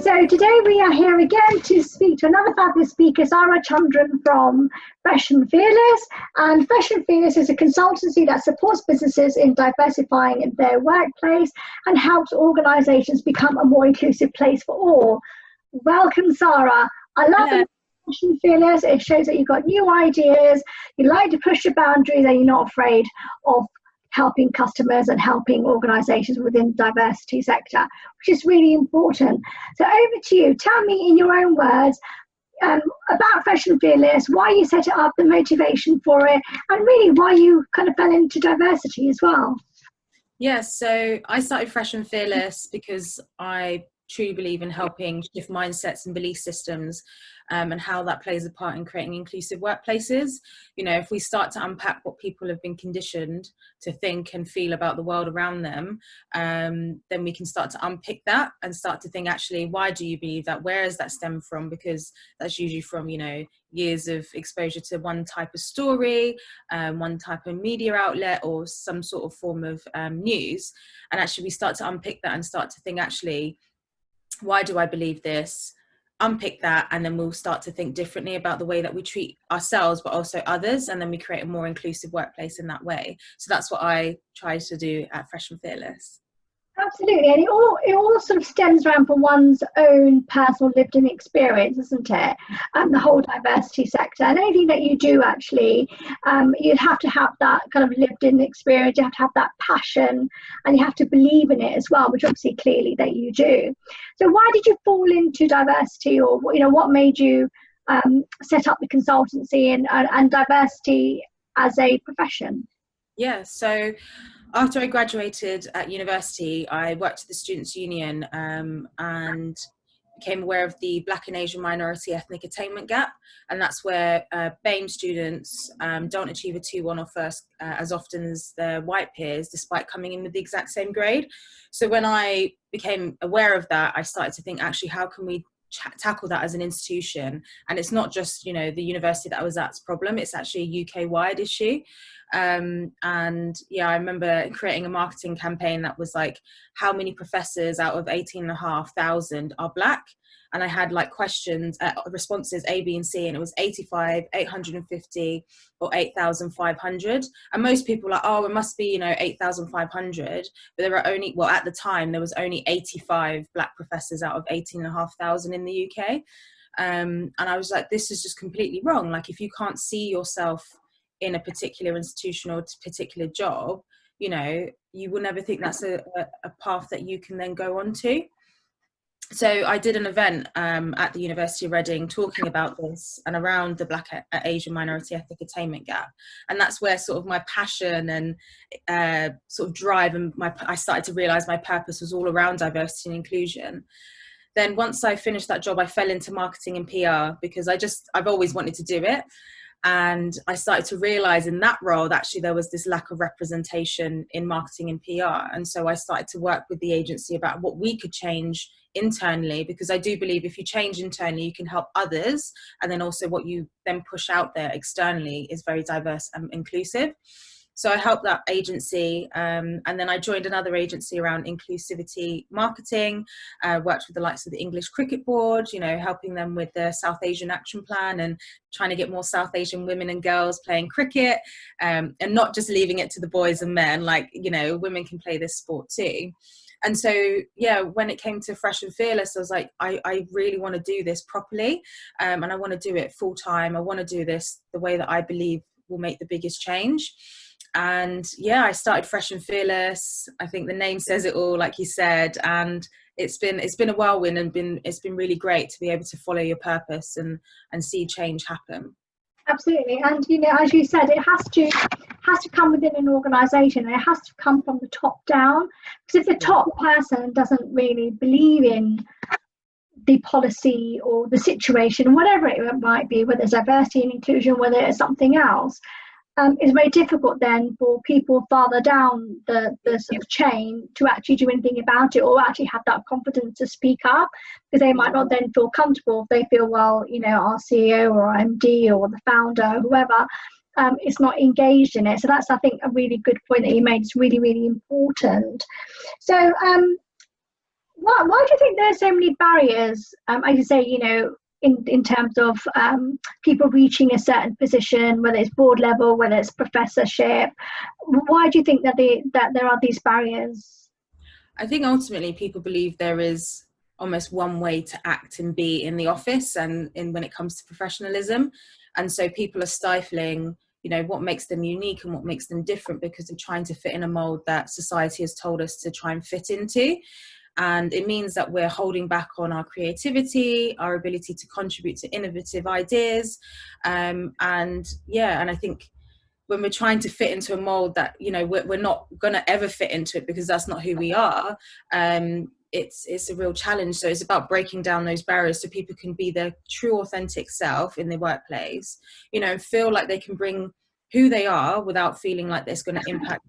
So today we are here again to speak to another fabulous speaker, Sara Chandran from Fresh and Fearless. And Fresh and Fearless is a consultancy that supports businesses in diversifying their workplace and helps organisations become a more inclusive place for all. Welcome, Sara. I love the Fresh and Fearless. It shows that you've got new ideas, you like to push your boundaries, and you're not afraid of helping customers and helping organisations within the diversity sector, which is really important. So over to you. Tell me in your own words about Fresh and Fearless, why you set it up, the motivation for it, and really why you kind of fell into diversity as well. Yes, so I started Fresh and Fearless because I truly believe in helping shift mindsets and belief systems, and how that plays a part in creating inclusive workplaces. You know, if we start to unpack what people have been conditioned to think and feel about the world around them, then we can start to unpick that and start to think, actually, why do you believe that? Where does that stem from? Because that's usually from, you know, years of exposure to one type of story, one type of media outlet, or some sort of form of news. And actually we start to unpick that and start to think, actually, why do I believe this? Unpick that, and then we'll start to think differently about the way that we treat ourselves, but also others, and then we create a more inclusive workplace in that way. So that's what I try to do at Fresh and Fearless. Absolutely, and it all sort of stems around from one's own personal lived-in experience, isn't it? The whole diversity sector, and anything that you do, actually, you'd have to have that kind of lived-in experience. You have to have that passion, and you have to believe in it as well, which obviously clearly that you do. So, why did you fall into diversity, or what made you set up the consultancy and diversity as a profession? Yeah, so after I graduated at university, I worked at the Students' Union and became aware of the Black and Asian minority ethnic attainment gap. And that's where BAME students don't achieve a 2-1 or first as often as their white peers, despite coming in with the exact same grade. So when I became aware of that, I started to think, actually, how can we tackle that as an institution? And it's not just, you know, the university that I was at's problem, it's actually a UK-wide issue. And yeah, I remember creating a marketing campaign that was like, how many professors out of 18,500 are Black? And I had like questions, responses A, B, and C, and it was 85, 850, or 8,500. And most people were like, oh, it must be, you know, 8,500. But there were only, well, at the time, there was only 85 Black professors out of 18,500 in the UK. And I was like, this is just completely wrong. Like, if you can't see yourself in a particular institution or a particular job, you know, you will never think that's a path that you can then go on to. So I did an event at the University of Reading talking about this and around the Black Asian minority ethnic attainment gap. And that's where sort of my passion and sort of drive and I started to realise my purpose was all around diversity and inclusion. Then once I finished that job, I fell into marketing and PR because I've always wanted to do it. And I started to realise in that role that actually there was this lack of representation in marketing and PR. And so I started to work with the agency about what we could change internally, because I do believe if you change internally, you can help others. And then also what you then push out there externally is very diverse and inclusive. So I helped that agency, and then I joined another agency around inclusivity marketing, worked with the likes of the English Cricket Board, you know, helping them with the South Asian Action Plan and trying to get more South Asian women and girls playing cricket, and not just leaving it to the boys and men, like, you know, women can play this sport too. And so, yeah, when it came to Fresh and Fearless, I was like, I really want to do this properly, and I want to do it full time. I want to do this the way that I believe will make the biggest change. And yeah, I started Fresh and Fearless. I think the name says it all, like you said, and it's been a whirlwind, and it's been really great to be able to follow your purpose and see change happen. Absolutely, and you know, as you said, it has to come within an organisation. It has to come from the top down, because if the top person doesn't really believe in the policy or the situation, whatever it might be, whether it's diversity and inclusion, whether it's something else, it's very difficult then for people farther down the sort of chain to actually do anything about it, or actually have that confidence to speak up, because they might not then feel comfortable if they feel, well, you know, our CEO or our MD or the founder, whoever, is not engaged in it. So that's, I think, a really good point that you made. It's really, really important. So Why do you think there's so many barriers? As you say, in terms of people reaching a certain position, whether it's board level, whether it's professorship. Why do you think that there are these barriers? I think ultimately people believe there is almost one way to act and be in the office and when it comes to professionalism. And so people are stifling, what makes them unique and what makes them different because they're trying to fit in a mold that society has told us to try and fit into. And it means that we're holding back on our creativity, our ability to contribute to innovative ideas. And I think when we're trying to fit into a mold that we're not going to ever fit into it because that's not who we are, it's a real challenge. So it's about breaking down those barriers so people can be their true authentic self in the workplace, feel like they can bring who they are without feeling like that's going to impact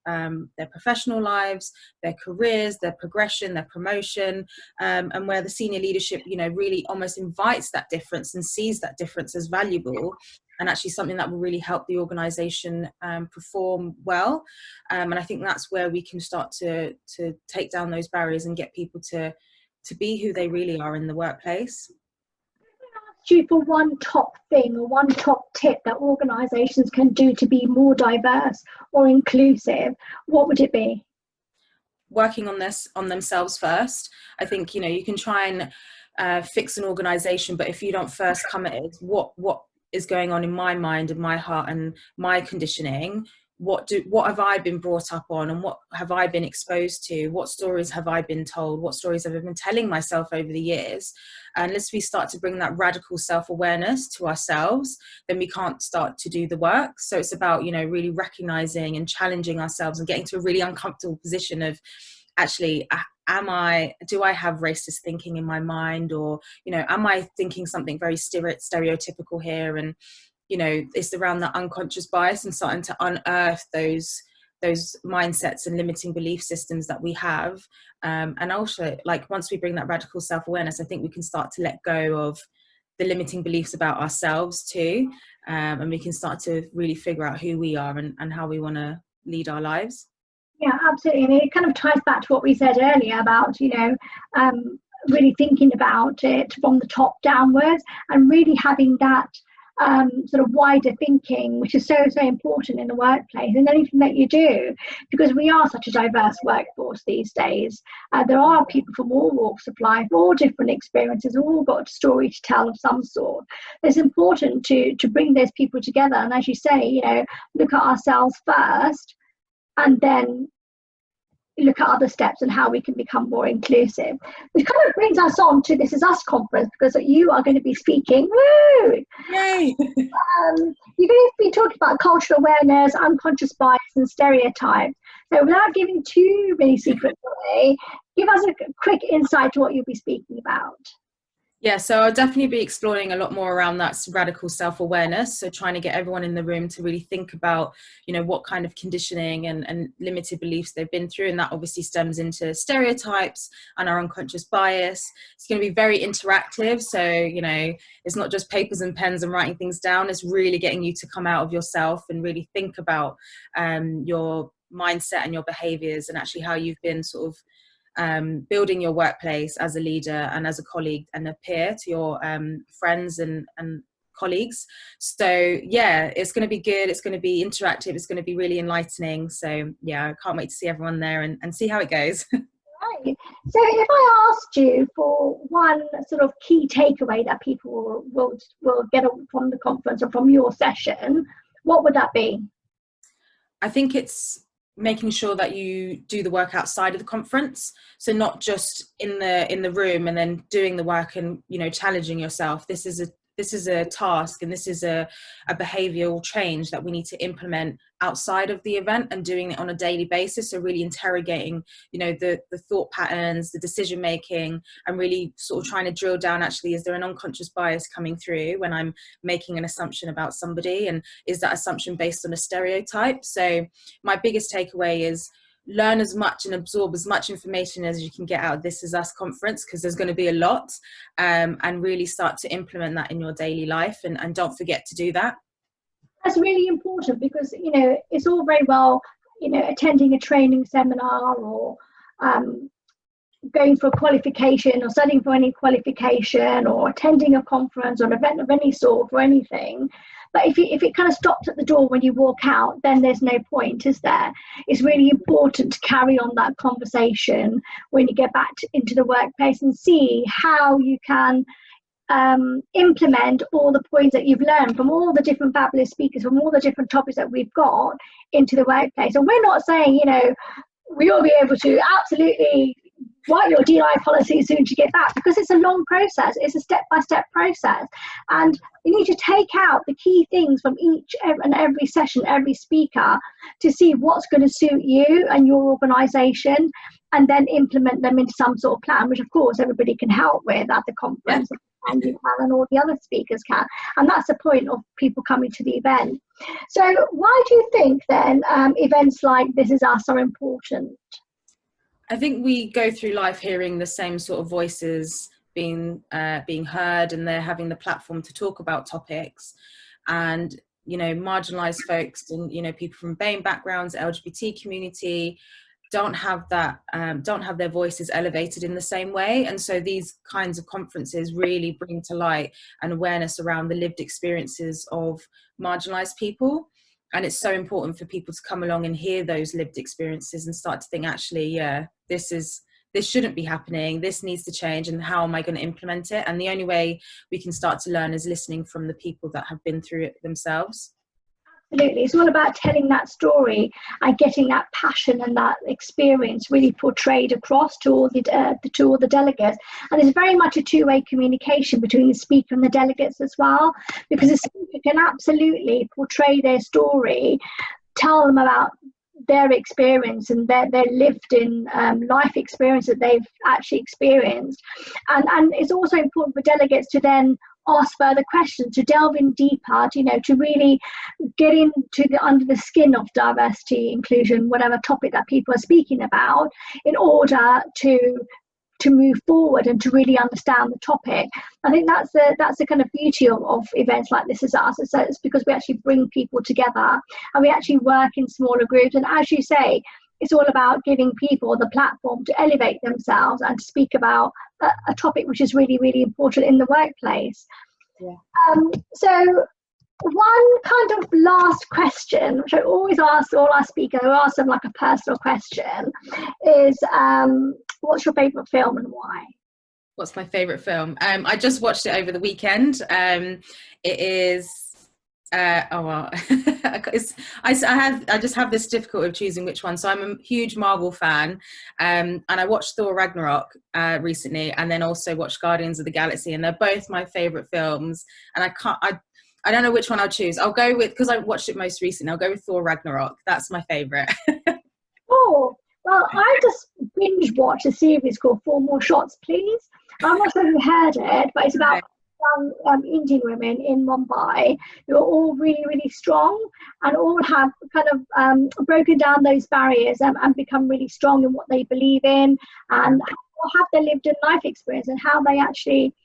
their professional lives, their careers, their progression, their promotion, and where the senior leadership really almost invites that difference and sees that difference as valuable and actually something that will really help the organization perform well. And I think that's where we can start to take down those barriers and get people to be who they really are in the workplace. You for one top thing or one top tip that organizations can do to be more diverse or inclusive, what would it be? Working on themselves first. I think you can try and fix an organization, but if you don't first come at it, what is going on in my mind and my heart and my conditioning, what have I been brought up on, and what have I been exposed to, what stories have I been told, what stories have I been telling myself over the years. And unless we start to bring that radical self-awareness to ourselves, then we can't start to do the work. So it's about really recognizing and challenging ourselves and getting to a really uncomfortable position of actually, do I have racist thinking in my mind, or am I thinking something very stereotypical here? And it's around that unconscious bias and starting to unearth those mindsets and limiting belief systems that we have. And also, like, once we bring that radical self-awareness, I think we can start to let go of the limiting beliefs about ourselves too. And we can start to really figure out who we are and how we want to lead our lives. Yeah, absolutely. And it kind of ties back to what we said earlier about, really thinking about it from the top downwards and really having that sort of wider thinking, which is so important in the workplace and anything that you do, because we are such a diverse workforce these days. There are people from all walks of life, all different experiences, all got a story to tell of some sort. It's important to bring those people together, and as you say, look at ourselves first and then look at other steps and how we can become more inclusive. Which kind of brings us on to This Is Us conference, because you are going to be speaking. Woo! Yay! You're going to be talking about cultural awareness, unconscious bias and stereotypes. So without giving too many secrets away, give us a quick insight to what you'll be speaking about. Yeah, so I'll definitely be exploring a lot more around that radical self-awareness. So trying to get everyone in the room to really think about, what kind of conditioning and limited beliefs they've been through. And that obviously stems into stereotypes and our unconscious bias. It's going to be very interactive. So, it's not just papers and pens and writing things down. It's really getting you to come out of yourself and really think about your mindset and your behaviors and actually how you've been sort of building your workplace as a leader and as a colleague and a peer to your friends and colleagues. So yeah, it's going to be good. It's going to be interactive. It's going to be really enlightening. So yeah, I can't wait to see everyone there and see how it goes. Right. So if I asked you for one sort of key takeaway that people will get from the conference or from your session, what would that be? I think it's making sure that you do the work outside of the conference. So not just in the room and then doing the work and, challenging yourself. This is a task and this is a behavioral change that we need to implement outside of the event and doing it on a daily basis. So really interrogating, the thought patterns, the decision making, and really sort of trying to drill down, actually, is there an unconscious bias coming through when I'm making an assumption about somebody? And is that assumption based on a stereotype? So my biggest takeaway is learn as much and absorb as much information as you can get out of This Is Us conference, because there's going to be a lot, and really start to implement that in your daily life, and don't forget to do that. That's really important, because it's all very well attending a training seminar or going for a qualification or studying for any qualification or attending a conference or an event of any sort or anything. But if it kind of stops at the door when you walk out, then there's no point, is there? It's really important to carry on that conversation when you get back into the workplace and see how you can implement all the points that you've learned from all the different fabulous speakers, from all the different topics that we've got into the workplace. And we're not saying, we will be able to absolutely write your DI policy as soon as you get back, because it's a long process. It's a step-by-step process. And you need to take out the key things from each and every session, every speaker, to see what's going to suit you and your organisation, and then implement them into some sort of plan, which of course everybody can help with at the conference. Yeah. And you can, and all the other speakers can. And that's the point of people coming to the event. So why do you think then events like This Is Us are important? I think we go through life hearing the same sort of voices being heard, and they're having the platform to talk about topics. And, marginalised folks and, people from BAME backgrounds, LGBT community, don't have their voices elevated in the same way. And so these kinds of conferences really bring to light an awareness around the lived experiences of marginalised people. And it's so important for people to come along and hear those lived experiences and start to think, actually, yeah, this shouldn't be happening. This needs to change. And how am I going to implement it? And the only way we can start to learn is listening from the people that have been through it themselves. Absolutely. It's all about telling that story and getting that passion and that experience really portrayed across to all the delegates. And it's very much a two-way communication between the speaker and the delegates as well, because the speaker can absolutely portray their story, tell them about their experience and their lived in life experience that they've actually experienced. And it's also important for delegates to then ask further questions, to delve in deeper, to really get into under the skin of diversity, inclusion, whatever topic that people are speaking about, in order to move forward and to really understand the topic. I think that's the kind of beauty of events like This Is Us. It's because we actually bring people together and we actually work in smaller groups. And as you say, it's all about giving people the platform to elevate themselves and to speak about a topic which is really, really important in the workplace. Yeah. So one kind of last question, which I always ask all our speakers, I ask them like a personal question, is what's your favourite film and why? What's my favourite film? I just watched it over the weekend. It is... I just have this difficulty of choosing which one. So I'm a huge Marvel fan, and I watched Thor Ragnarok recently, and then also watched Guardians of the Galaxy, and they're both my favourite films. And I don't know which one I'll choose. I'll go with, because I watched it most recently, I'll go with Thor Ragnarok. That's my favourite. Oh, well, I just binge watched a series called Four More Shots, Please. I'm not sure if you've heard it, but it's about young Indian women in Mumbai who are all really, really strong and all have kind of broken down those barriers and become really strong in what they believe in, and have their lived in life experience and how they actually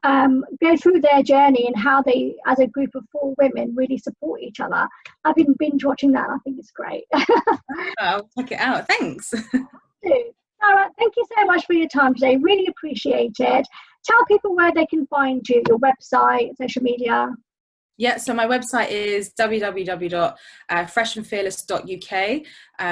go through their journey and how they, as a group of four women, really support each other. I've been binge watching that. I think it's great. I'll check it out. Thanks. Sara, thank you so much for your time today. Really appreciate it. Tell people where they can find you, your website, social media. Yeah, so my website is www.freshandfearless.uk.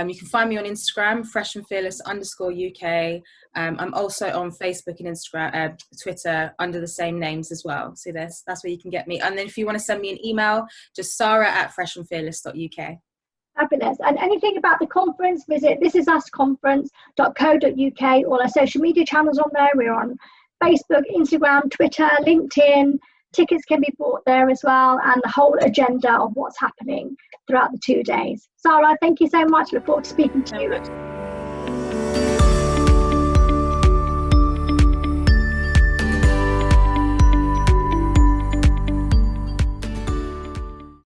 You can find me on Instagram, freshandfearless_UK. I'm also on Facebook and Instagram, Twitter under the same names as well. So that's where you can get me. And then if you want to send me an email, just Sara@freshandfearless.uk. Fabulous. And anything about the conference, visit thisisusconference.co.uk. All our social media channels on there. We're on Facebook, Instagram, Twitter, LinkedIn. Tickets can be bought there as well, and the whole agenda of what's happening throughout the 2 days. Sara, thank you so much. Look forward to speaking to you.